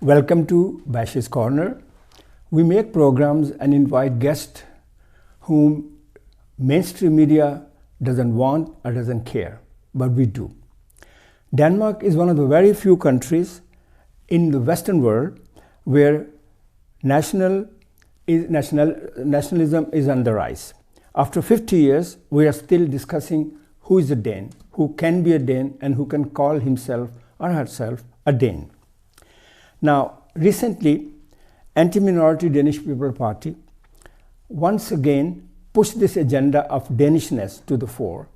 Welcome to Bashy's Corner. We make programs and invite guests whom mainstream media doesn't want or doesn't care, but we do. Denmark is one of the very few countries in the Western world where nationalism is on the rise. After 50 years, we are still discussing who is a Dane, who can be a Dane, and who can call himself or herself a Dane. Now, recently, anti-minority Danish People Party once again pushed this agenda of Danishness to the fore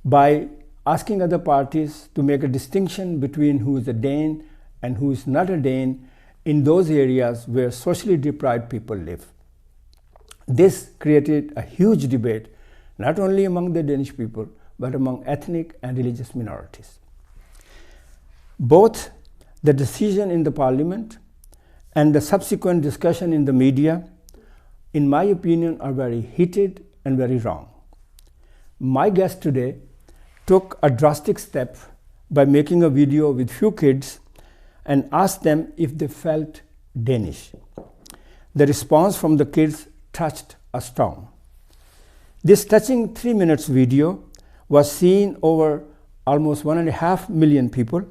by asking other parties to make a distinction between who is a Dane and who is not a Dane in those areas where socially deprived people live. This created a huge debate, not only among the Danish people, but among ethnic and religious minorities. Both the decision in the parliament and the subsequent discussion in the media, in my opinion, are very heated and very wrong. My guest today took a drastic step by making a video with few kids and asked them if they felt Danish. The response from the kids touched a storm. This touching 3 minutes video was seen over almost 1.5 million people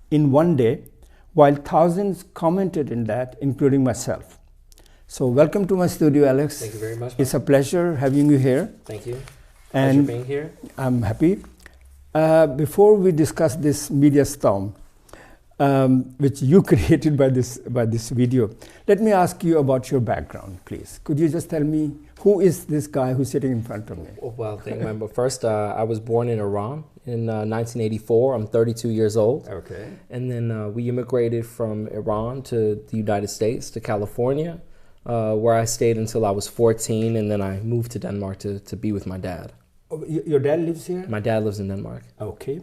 in one day, while thousands commented in that, including myself. So welcome to my studio, Alex. Thank you very much. It's a pleasure having you here. Thank you. And Pleasure being here. I'm happy. Before we discuss this media storm, which you created by this video, let me ask you about your background, please. Could you just tell me who is this guy who's sitting in front of me? Well, thank you. But first, I was born in Iran in 1984. I'm 32 years old. Okay. And then we immigrated from Iran to the United States, to California, where I stayed until I was 14, and then I moved to Denmark to be with my dad. Oh, your dad lives here? My dad lives in Denmark. Okay.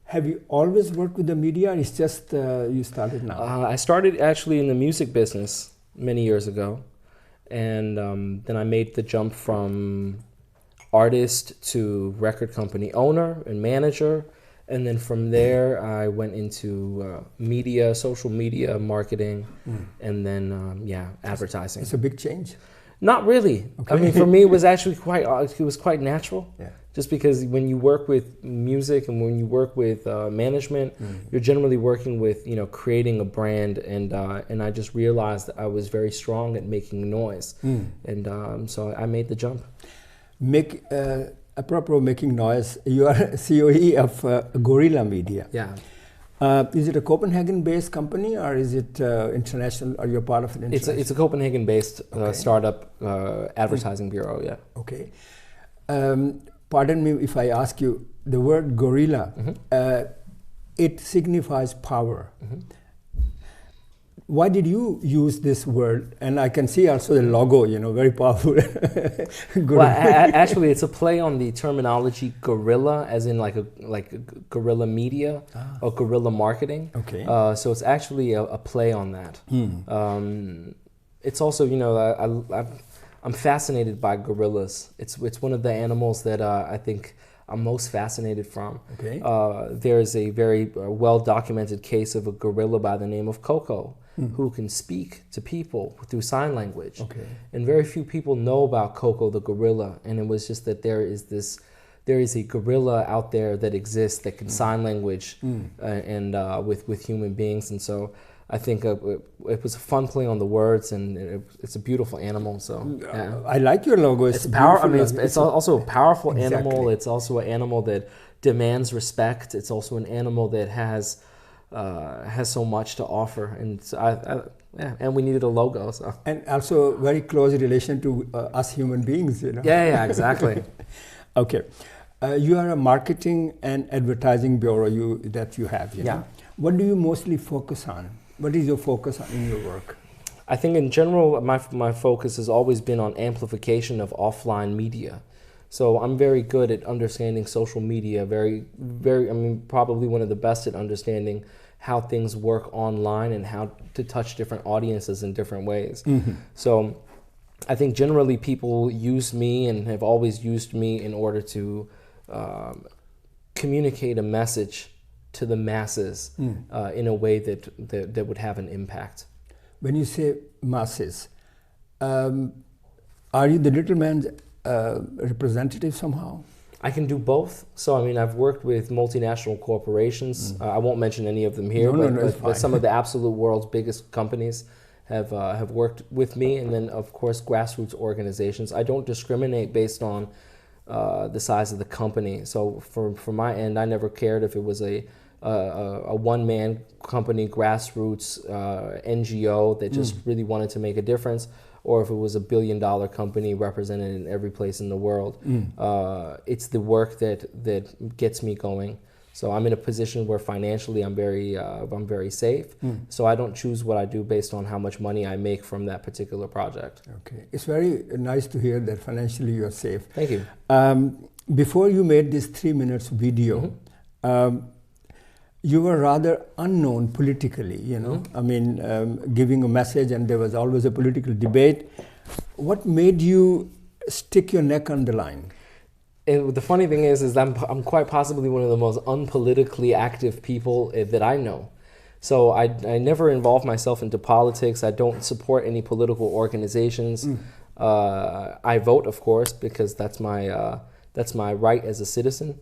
Have you always worked with the media, or it's just you started now? I started actually in the music business many years ago, and then I made the jump from artist to record company owner and manager, and then from there I went into media, social media, marketing, and then advertising. It's a big change. Not really. Okay. I mean, for me, it was actually quite natural. Yeah. Just because when you work with music and when you work with management, you're generally working with creating a brand, and I just realized that I was very strong at making noise, and so I made the jump. Apropos making noise, you are COE of Gorilla Media. Yeah. Is it a Copenhagen-based company, or is it international, or you're part of an international? It's a Copenhagen-based startup advertising bureau, yeah. Okay. Pardon me if I ask you, the word gorilla, it signifies power. Why did you use this word? And I can see also the logo, very powerful. Well, actually, it's a play on the terminology guerrilla, as in like guerrilla media or guerrilla marketing. Okay. So it's actually a play on that. It's also, I'm fascinated by gorillas. It's one of the animals that I think I'm most fascinated from. Okay. There is a very well-documented case of a gorilla by the name of Coco, who can speak to people through sign language. Okay. And very few people know about Coco the gorilla, and it was just that there is a gorilla out there that exists that can sign language and with human beings, and so I think it was a fun play on the words, and it's a beautiful animal. So yeah. I like your logo. It's powerful. I mean, it's also a powerful animal. Exactly. It's also an animal that demands respect. It's also an animal that has so much to offer, and and we needed a logo. So and also very close relation to us human beings. Yeah, exactly. Okay, you are a marketing and advertising bureau that you have. Yeah. What do you mostly focus on? What is your focus in your work? I think in general, my focus has always been on amplification of offline media. So I'm very good at understanding social media, probably one of the best at understanding how things work online and how to touch different audiences in different ways. So I think generally people use me and have always used me in order to communicate a message to the masses in a way that would have an impact. When you say masses, are you the little man's representative somehow? I can do both. So, I mean, I've worked with multinational corporations. I won't mention any of them here, but some of the absolute world's biggest companies have worked with me. And then, of course, grassroots organizations. I don't discriminate based on the size of the company. So, from my end, I never cared if it was a one-man company, grassroots NGO that just really wanted to make a difference, or if it was a billion-dollar company represented in every place in the world. It's the work that gets me going. So I'm in a position where financially I'm very safe. So I don't choose what I do based on how much money I make from that particular project. Okay, it's very nice to hear that financially you're safe. Thank you. Before you made this 3 minutes video, you were rather unknown politically, you know. I mean, giving a message, and there was always a political debate. What made you stick your neck on the line? And the funny thing is I'm quite possibly one of the most unpolitically active people that I know. So I never involve myself into politics. I don't support any political organizations. I vote, of course, because that's my right as a citizen.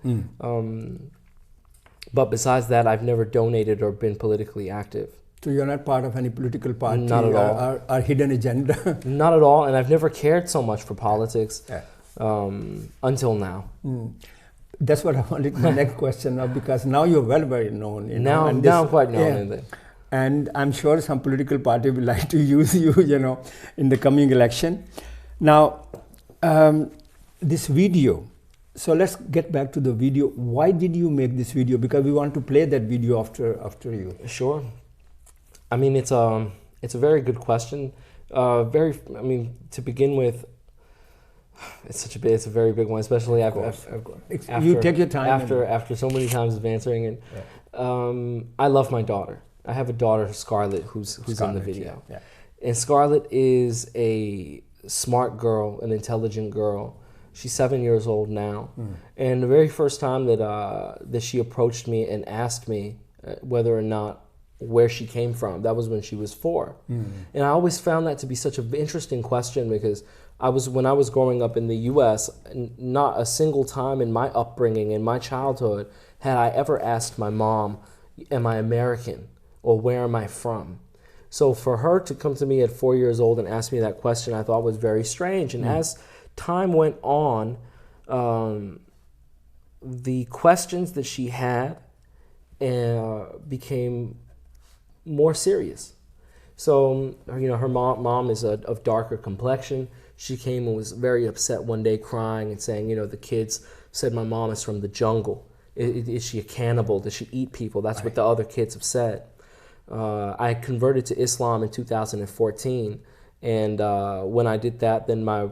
But besides that, I've never donated or been politically active. So you're not part of any political party? Not at all. Or hidden agenda? Not at all, and I've never cared so much for politics until now. That's what I wanted my next question now, because now you're very known. You know, now I'm quite known. Yeah. And I'm sure some political party will like to use you, you know, in the coming election. Now, this video. So let's get back to the video. Why did you make this video? Because we want to play that video after you. Sure. I mean, it's a very good question. To begin with, it's a very big one, especially after you take your time after so many times of answering it. Yeah. I love my daughter. I have a daughter, Scarlett, who's in the video. Yeah. And Scarlett is a smart girl, an intelligent girl. She's 7 years old now, and the very first time that she approached me and asked me whether or not where she came from, that was when she was 4. And I always found that to be such an interesting question, because when I was growing up in the U.S., not a single time in my upbringing, in my childhood, had I ever asked my mom, "Am I American?" or "Where am I from?" So for her to come to me at 4 years old and ask me that question, I thought was very strange. And as time went on, the questions that she had became more serious. So, you know, her mom is of darker complexion. She came and was very upset one day, crying and saying, you know, the kids said my mom is from the jungle. Is she a cannibal? Does she eat people? That's what the other kids have said. I converted to Islam in 2014. And when I did that, then my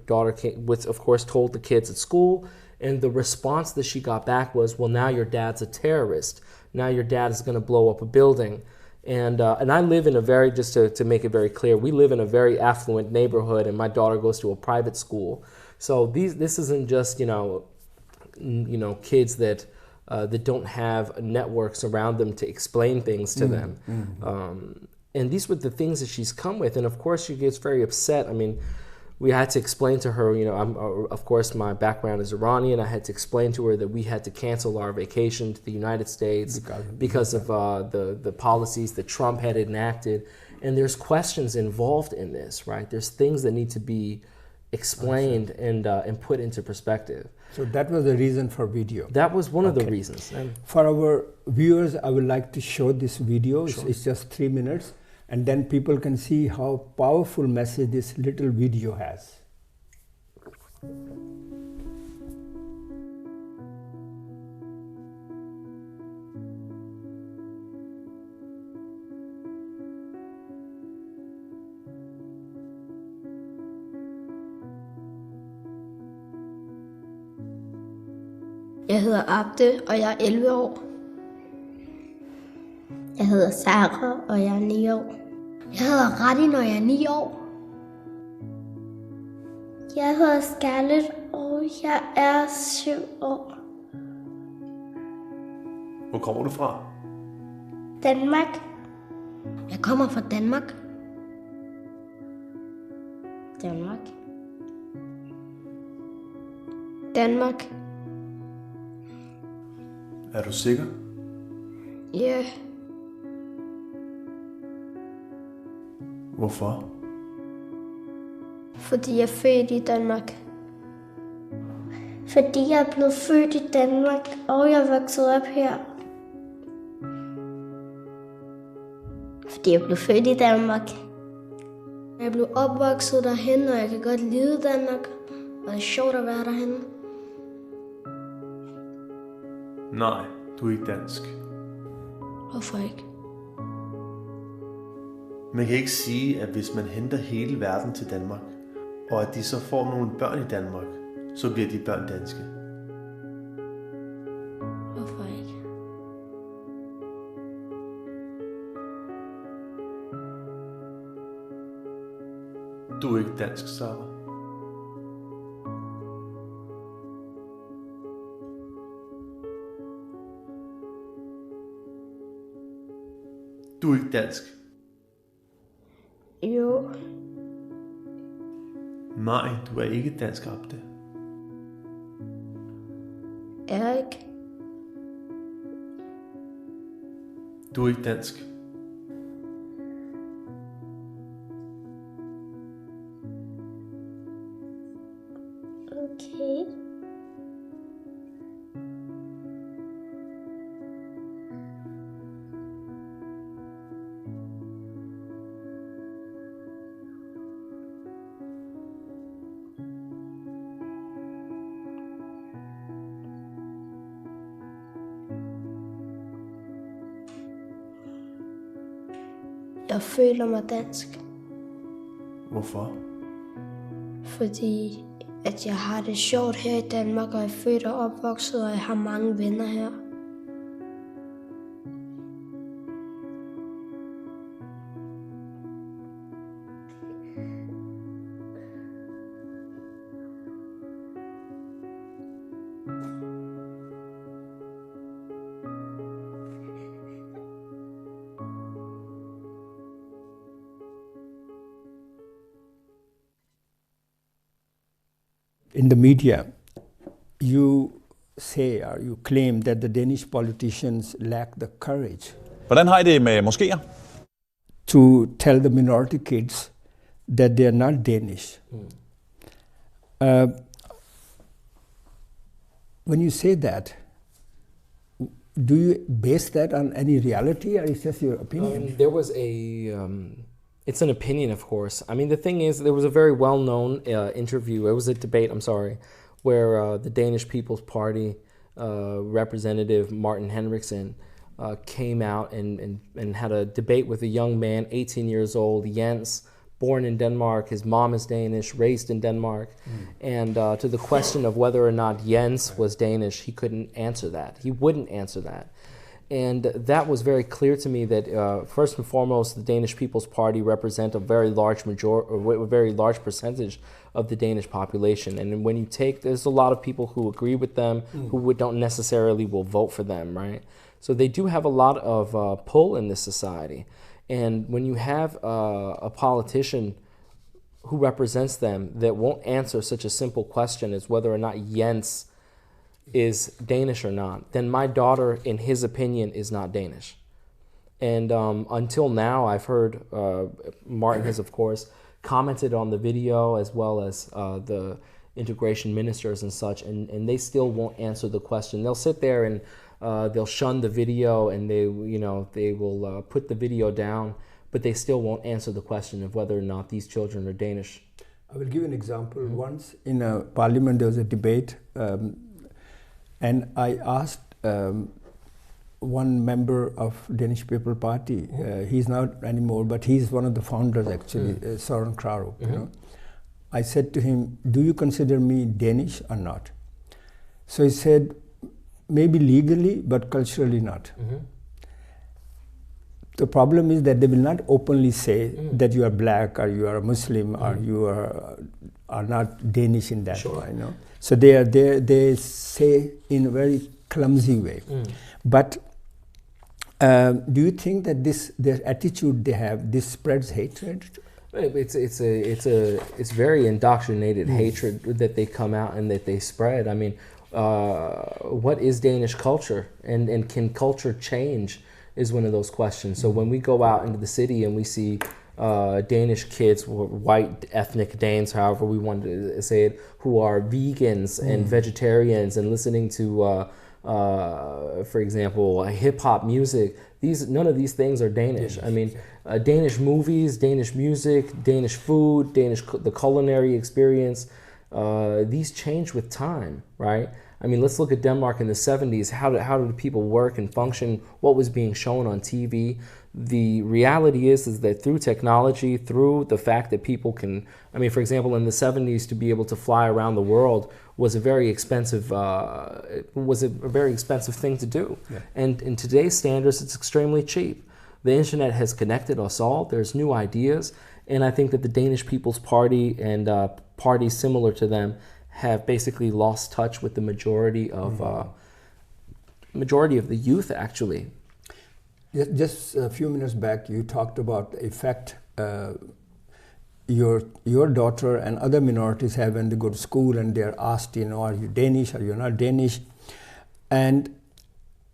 daughter was, of course, told the kids at school, and the response that she got back was, "Well, now your dad's a terrorist. Now your dad is going to blow up a building." And I live in a very, just to make it very clear, we live in a very affluent neighborhood, and my daughter goes to a private school. So this isn't just kids that don't have networks around them to explain things to them. And these were the things that she's come with. And of course, she gets very upset. I mean, we had to explain to her, you know, of course, my background is Iranian. I had to explain to her that we had to cancel our vacation to the United States because of the policies that Trump had enacted. And there's questions involved in this, right? There's things that need to be explained and put into perspective. So that was the reason for video. That was one of the reasons. For our viewers, I would like to show this video. Sure. It's just 3 minutes, and then people can see how powerful message this little video has. Jeg hedder Abde, og jeg er 11 år. Jeg hedder Sarah, og jeg er 9 år. Jeg hedder Radin, og jeg er 9 år. Jeg hedder Scarlett, og jeg er 7 år. kommer du fra? Danmark. Jeg kommer fra Danmark. Danmark. Danmark. Er du sikker? Ja. Hvorfor? Fordi jeg er født i Danmark. Fordi jeg er blevet født i Danmark, og jeg er vokset op her. Fordi jeg blev født i Danmark. Jeg blev opvokset derhen, og jeg kan godt lide Danmark. Og det er sjovt at være derhen. Nej, du er ikke dansk. Hvorfor ikke? Man kan ikke sige, at hvis man henter hele verden til Danmark, og at de så får nogle børn i Danmark, så bliver de børn danske. Hvorfor ikke? Du er ikke dansk, Sabour. Du er ikke dansk. Jo. Nej, du er ikke dansk, Abde. Erik. Du er ikke dansk. Okay. Jeg føler mig dansk, Hvorfor? fordi at jeg har det sjovt her i Danmark, og jeg er født og opvokset, og jeg har mange venner her. In the media, you say or you claim that the Danish politicians lack the courage Hvordan har I det med moskéer? to tell the minority kids that they are not Danish. When you say that, do you base that on any reality, or is just your opinion? There was it's an opinion, of course. I mean, the thing is, there was a very well-known interview. It was a debate, I'm sorry, where the Danish People's Party representative Martin Henriksen came out and had a debate with a young man, 18 years old, Jens, born in Denmark. His mom is Danish, raised in Denmark. And to the question of whether or not Jens was Danish, he couldn't answer that. He wouldn't answer that. And that was very clear to me that first and foremost, the Danish People's Party represent a very large percentage of the Danish population. And when you take, there's a lot of people who agree with them, who don't necessarily will vote for them, right? So they do have a lot of pull in this society. And when you have a politician who represents them that won't answer such a simple question as whether or not Jens is Danish or not, then my daughter, in his opinion, is not Danish. And until now, I've heard Martin has, of course, commented on the video as well as the integration ministers and such, and they still won't answer the question. They'll sit there and they'll shun the video, and they will put the video down, but they still won't answer the question of whether or not these children are Danish. I will give an example. Once in a parliament, there was a debate, and I asked one member of Danish People Party, he's not anymore, but he's one of the founders actually, Søren Krarup, you know. I said to him, do you consider me Danish or not? So he said, maybe legally, but culturally not. The problem is that they will not openly say that you are black or you are a Muslim or you are not Danish in that way, you know. So they say in a very clumsy way. But Do you think that their attitude they have, this spreads hatred? It's very indoctrinated hatred that they come out and that they spread. I mean, what is Danish culture, and can culture change is one of those questions. So when we go out into the city and we see Danish kids, white ethnic Danes, however we want to say it, who are vegans and vegetarians and listening to, for example, hip hop music, none of these things are Danish. I mean, Danish movies, Danish music, Danish food, the culinary experience, these change with time, right? I mean, let's look at Denmark in the 70s. How did people work and function? What was being shown on TV? The reality is that through technology, through the fact that people can, I mean, for example, in the 70s, to be able to fly around the world was a very expensive thing to do. Yeah. And in today's standards, it's extremely cheap. The internet has connected us all. There's new ideas. And I think that the Danish People's Party and parties similar to them have basically lost touch with the majority of the youth, actually. Just a few minutes back, you talked about the effect your daughter and other minorities have when they go to school and they're asked, are you Danish, are you not Danish? And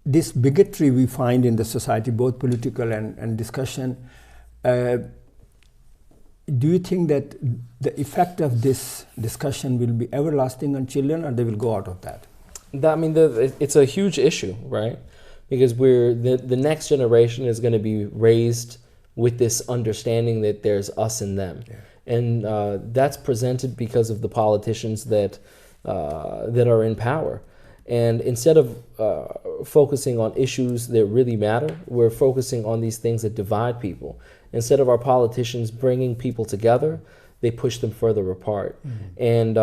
this bigotry we find in the society, both political and discussion, do you think that the effect of this discussion will be everlasting on children, or they will go out of that? I mean, it's a huge issue, right? Because the next generation is going to be raised with this understanding that there's us and them. Yeah. And that's presented because of the politicians that are in power. And instead of focusing on issues that really matter, we're focusing on these things that divide people. Instead of our politicians bringing people together, they push them further apart. Mm-hmm. And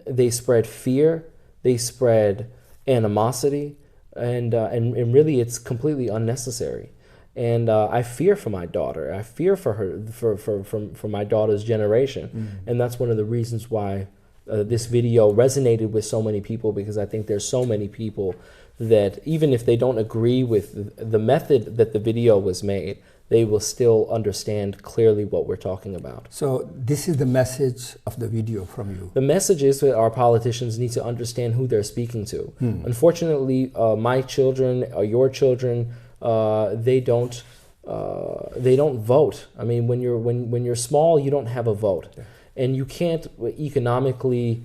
they spread fear, they spread animosity, and really it's completely unnecessary. And I fear for my daughter. I fear for her, for my daughter's generation. Mm-hmm. And that's one of the reasons why this video resonated with so many people, because I think there's so many people that even if they don't agree with the method that the video was made, they will still understand clearly what we're talking about. So this is the message of the video from you. The message is that our politicians need to understand who they're speaking to. Unfortunately, my children or your children, they don't vote. I mean, when you're small, you don't have a vote. Yeah. And you can't economically,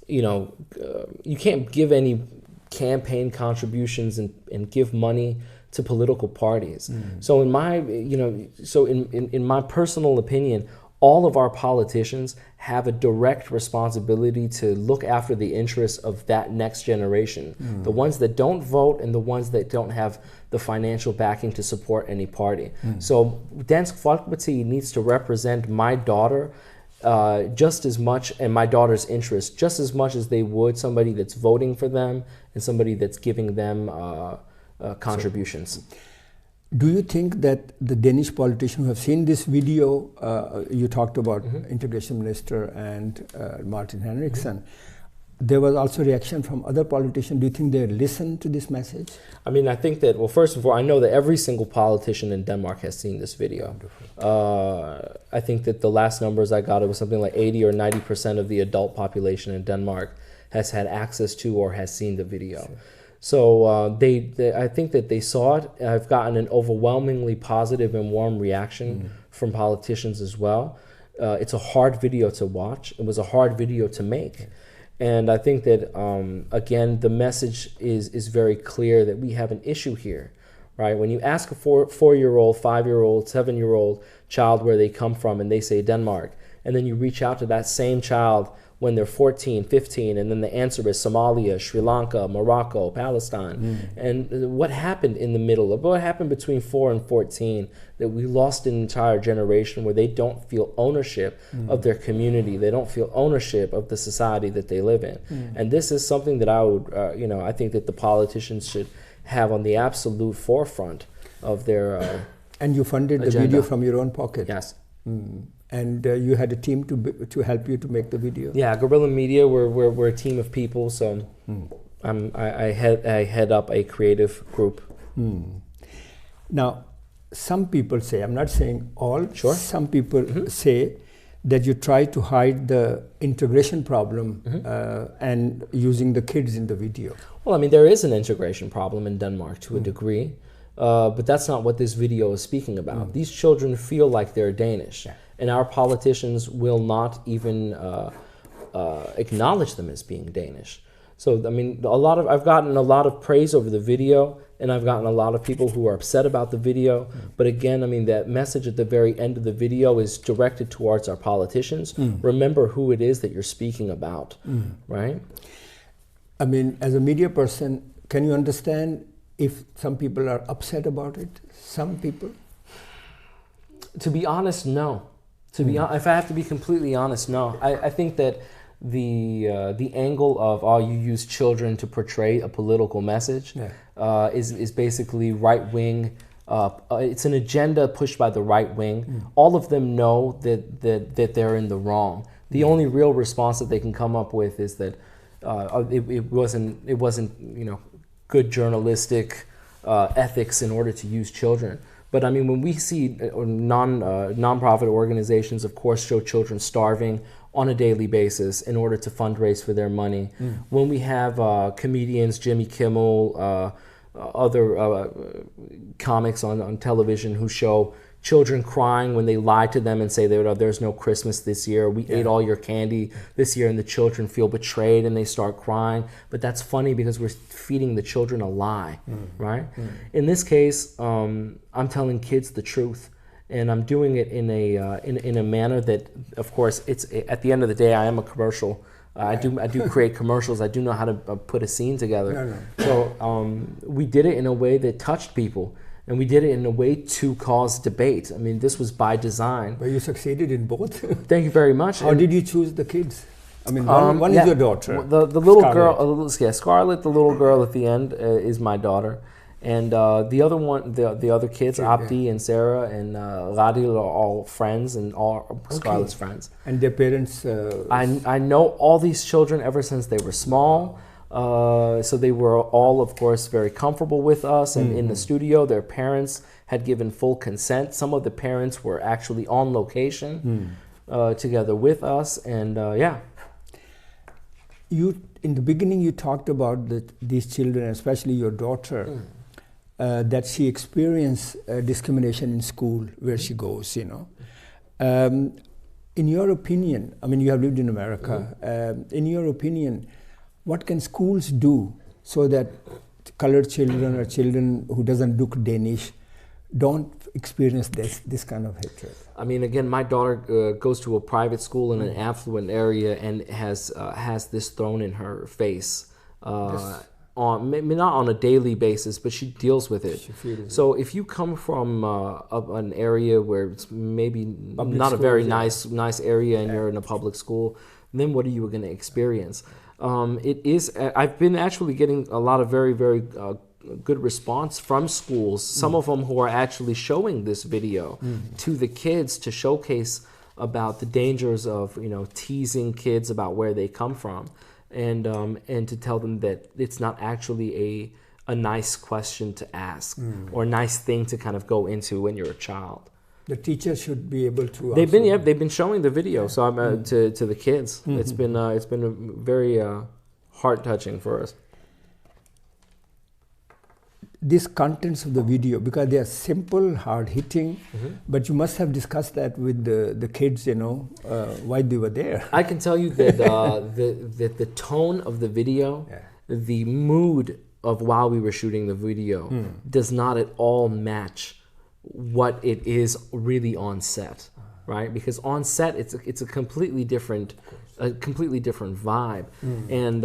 you can't give any campaign contributions and give money to political parties. So in my personal opinion, all of our politicians have a direct responsibility to look after the interests of that next generation. The ones that don't vote and the ones that don't have the financial backing to support any party. So Dansk Folkeparti needs to represent my daughter just as much, and my daughter's interests just as much as they would somebody that's voting for them and somebody that's giving them contributions. Do you think that the Danish politicians who have seen this video, you talked about Integration Minister and Martin Henriksen, there was also reaction from other politicians. Do you think they listened to this message? I mean, I think that, well, first of all, I know that every single politician in Denmark has seen this video. I think that the last numbers I got, it was something like 80 or 90% of the adult population in Denmark has had access to or has seen the video. Sure. So I think that they saw it. I've gotten an overwhelmingly positive and warm reaction from politicians as well. It's a hard video to watch. It was a hard video to make. And I think that, again, the message is very clear that we have an issue here, right? When you ask a 4-year-old, 5-year-old, 7-year-old child where they come from and they say Denmark, and then you reach out to that same child when they're 14, 15, and then the answer is Somalia, Sri Lanka, Morocco, Palestine. And what happened in the middle? What happened between 4 and 14 that we lost an entire generation where they don't feel ownership of their community. They don't feel ownership of the society that they live in. And this is something that I would, I think that the politicians should have on the absolute forefront of their And you funded agenda. The video from your own pocket? Yes. And you had a team to help you to make the video. Yeah, Guerrilla Media. We're a team of people. So I head up a creative group. Now, some people say, I'm not saying all, Sure. some people say that you try to hide the integration problem and using the kids in the video. Well, I mean, there is an integration problem in Denmark to a degree, but that's not what this video is speaking about. These children feel like they're Danish, and our politicians will not even acknowledge them as being Danish. So, I mean, I've gotten a lot of praise over the video, and I've gotten a lot of people who are upset about the video. But again, I mean, that message at the very end of the video is directed towards our politicians. Remember who it is that you're speaking about, right? I mean, as a media person, can you understand if some people are upset about it? Some people? To be honest, no. If I have to be completely honest, no. I think that the angle of you use children to portray a political message is basically right wing. It's an agenda pushed by the right wing. All of them know that they're in the wrong. The only real response that they can come up with is that it wasn't good journalistic ethics in order to use children. But I mean, when we see non-profit organizations, of course, show children starving on a daily basis in order to fundraise for their money. When we have comedians, Jimmy Kimmel, other comics on television who show children crying when they lie to them and say there's no Christmas this year, we ate all your candy this year, and the children feel betrayed and they start crying. But that's funny because we're feeding the children a lie, right? In this case, I'm telling kids the truth, and I'm doing it in a manner that, of course, it's at the end of the day, I am a commercial. I do create commercials. I do know how to put a scene together. So we did it in a way that touched people. And we did it in a way to cause debate. I mean, this was by design. But you succeeded in both. Thank you very much. How did you choose the kids? I mean, one is your daughter. The little girl, Scarlett, the little girl at the end is my daughter. And the other one, the other kids, Abdi and Sarah and Radil are all friends and all Scarlett's friends. And their parents? I know all these children ever since they were small. So they were all, of course, very comfortable with us, and in the studio, their parents had given full consent. Some of the parents were actually on location together with us, and In the beginning, you talked about these children, especially your daughter, that she experienced discrimination in school where she goes, In your opinion, I mean, you have lived in America, in your opinion, what can schools do so that colored children or children who doesn't look Danish don't experience this kind of hatred? I mean, again, my daughter goes to a private school in an affluent area and has this thrown in her face. Maybe not on a daily basis, but she deals with it. So if you come from an area where it's maybe not a very nice area and you're in a public school, then what are you going to experience? I've been actually getting a lot of very, very good response from schools, some of them who are actually showing this video to the kids to showcase about the dangers of, teasing kids about where they come from, and to tell them that it's not actually a nice question to ask or a nice thing to kind of go into when you're a child. The teacher should be able to. They've been showing the video, so I'm to the kids. It's been very heart touching for us. These contents of the video, because they are simple, hard hitting, but you must have discussed that with the kids, why they were there. I can tell you that the tone of the video, the mood of while we were shooting the video, does not at all match what it is really on set, right? Because on set it's a completely different vibe, and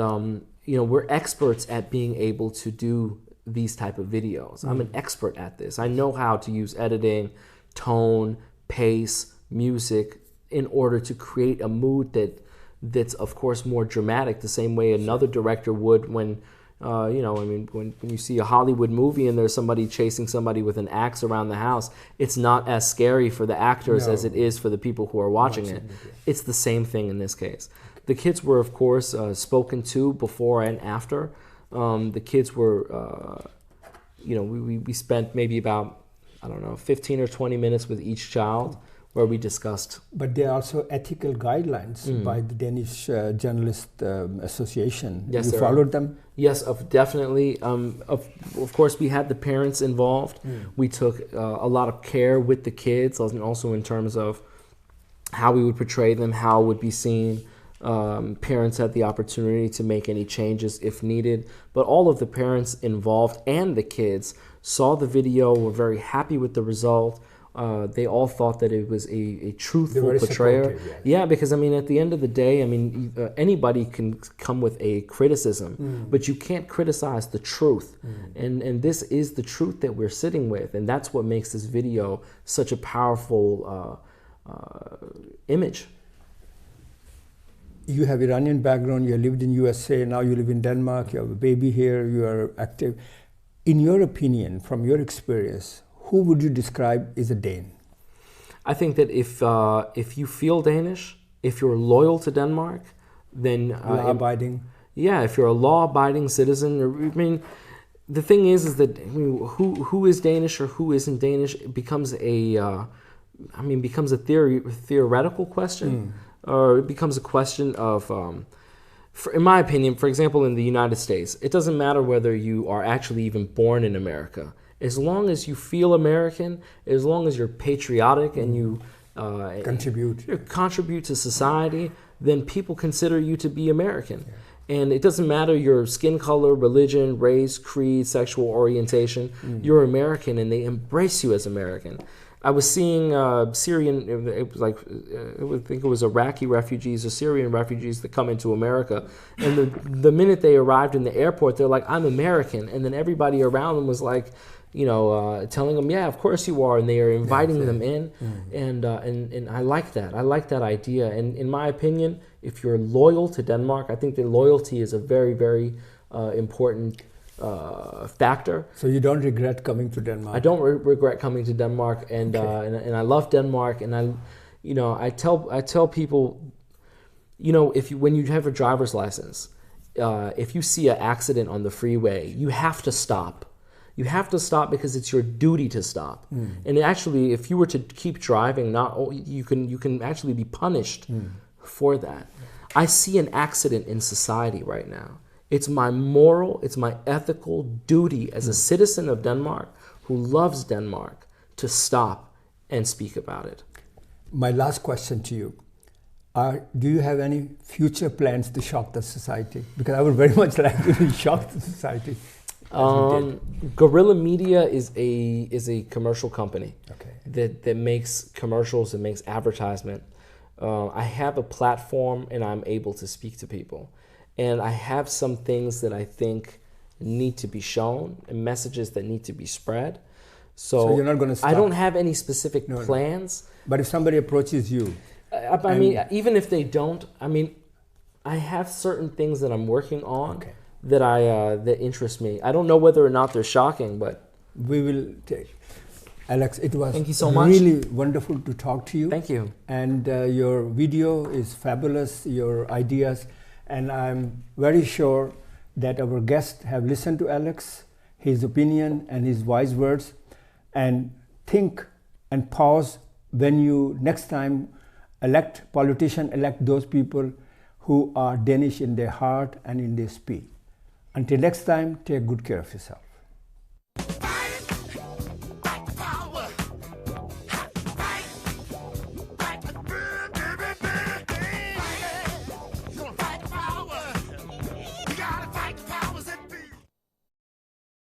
we're experts at being able to do these type of videos. I'm an expert at this. I know how to use editing, tone, pace, music in order to create a mood that's of course more dramatic, the same way another director would when. When you see a Hollywood movie and there's somebody chasing somebody with an axe around the house, it's not as scary for the actors as it is for the people who are watching it. It's the same thing in this case. The kids were, of course, spoken to before and after. The kids were we spent maybe about, I don't know, 15 or 20 minutes with each child where we discussed. But there are also ethical guidelines by the Danish Journalist Association. Yes, you followed them? Yes, definitely. Of course, we had the parents involved. We took a lot of care with the kids, and also in terms of how we would portray them, how it would be seen. Parents had the opportunity to make any changes if needed. But all of the parents involved and the kids saw the video, were very happy with the result. They all thought that it was a truthful portrayal. Yeah, because I mean, at the end of the day, I mean, anybody can come with a criticism, but you can't criticize the truth. And this is the truth that we're sitting with, and that's what makes this video such a powerful image. You have Iranian background. You lived in USA. Now you live in Denmark. You have a baby here. You are active. In your opinion, from your experience, who would you describe as a Dane? I think that if you feel Danish, if you're loyal to Denmark, then law-abiding. Yeah, if you're a law-abiding citizen, I mean, the thing is that who is Danish or who isn't Danish becomes a theoretical question, or it becomes a question of. In my opinion, for example, in the United States, it doesn't matter whether you are actually even born in America. As long as you feel American, as long as you're patriotic and you contribute to society, then people consider you to be American. Yeah. And it doesn't matter your skin color, religion, race, creed, sexual orientation. You're American, and they embrace you as American. I was seeing Syrian, it was like, I think it was Iraqi refugees or Syrian refugees that come into America. And the minute they arrived in the airport, they're like, I'm American. And then everybody around them was like, telling them, yeah, of course you are. And they are inviting them in. And I like that. I like that idea. And in my opinion, if you're loyal to Denmark, I think that loyalty is a very, very important factor. So you don't regret coming to Denmark? I don't regret coming to Denmark, and I love Denmark, and I tell people, when you have a driver's license, if you see an accident on the freeway, you have to stop. You have to stop because it's your duty to stop. And actually, if you were to keep driving, you can actually be punished for that. I see an accident in society right now. It's my moral, it's my ethical duty as a citizen of Denmark who loves Denmark to stop and speak about it. My last question to you. Do you have any future plans to shock the society? Because I would very much like to shock the society. Guerrilla Media is a commercial company that makes commercials and makes advertisement. I have a platform and I'm able to speak to people. And I have some things that I think need to be shown and messages that need to be spread. So you're not going to stop? I don't have any specific plans. But if somebody approaches you? I mean, even if they don't, I have certain things that I'm working on that interest me. I don't know whether or not they're shocking, but... We will take... Alex, it was Thank you so much. Really wonderful to talk to you. Thank you. And your video is fabulous, your ideas. And I'm very sure that our guests have listened to Alex, his opinion and his wise words, and think and pause when you next time elect those people who are Danish in their heart and in their speech. Until next time, take good care of yourself.